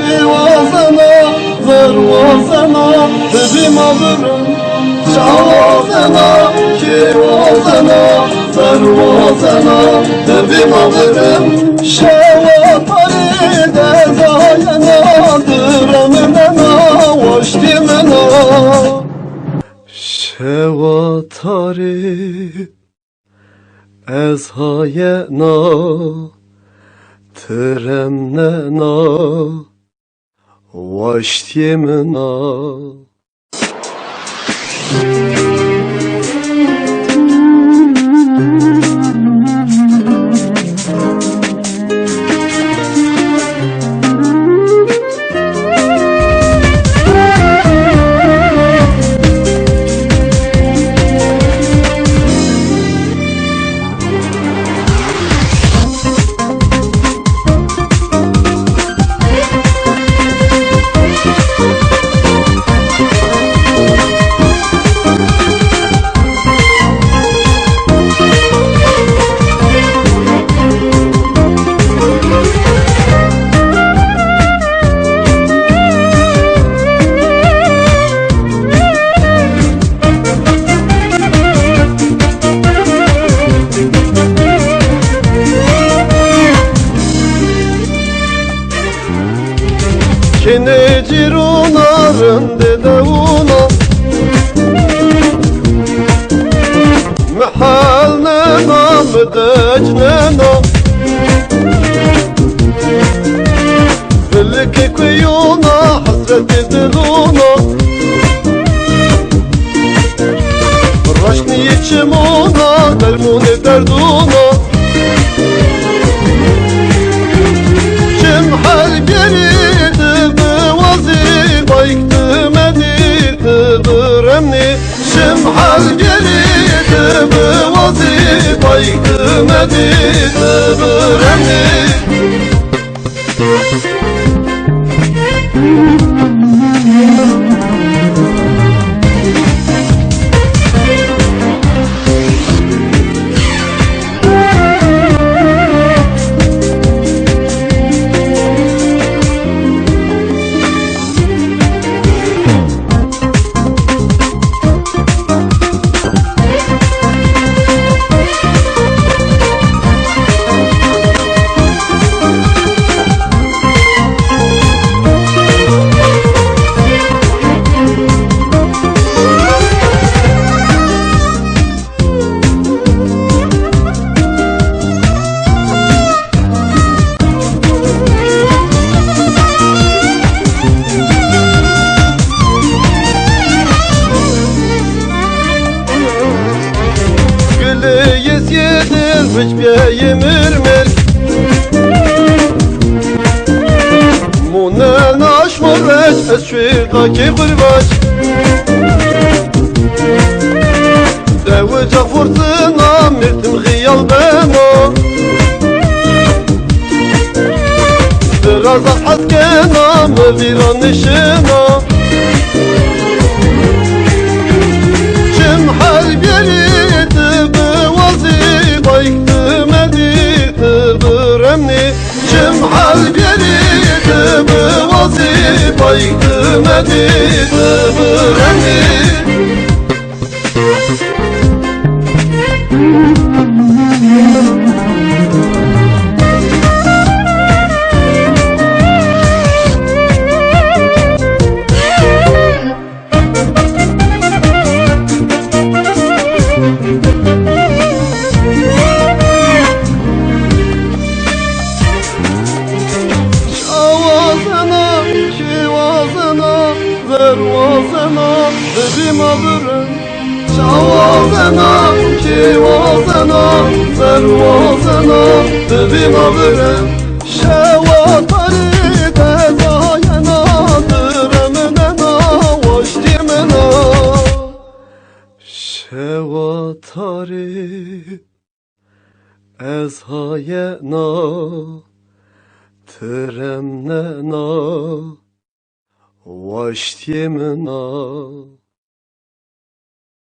شوازنا ذروازنا بمضرم شوازنا شوازنا ذروازنا بمضرم شواتري دزاينا درمنا واشتمنا شواتري ازهاینا ترمنا واشتمنا Kinecirunarın dedevuna Mehalnena müdecnena Filki kuyuna hasreti diluna Raşni içimuna dermuni derduna Kim her geri شمحل جريت بوظيفيك مديت برمي Hiç yemirmir Munen aşmurreç Eşviqaki qırbaç Devca fırtına Mirtim gıyal beno Diraza haskena Meviran nişina Cimhal gelit بوظيفيك مديت برمني جمحل جريت بوظيفيك مديت برمني Şavazana, bimadırın Şavazana, şivazana Zervazana, bimadırın Şevatari tezayana Dıremnena, vaştimena Şevatari ezhayena Tıremnena Vaştimena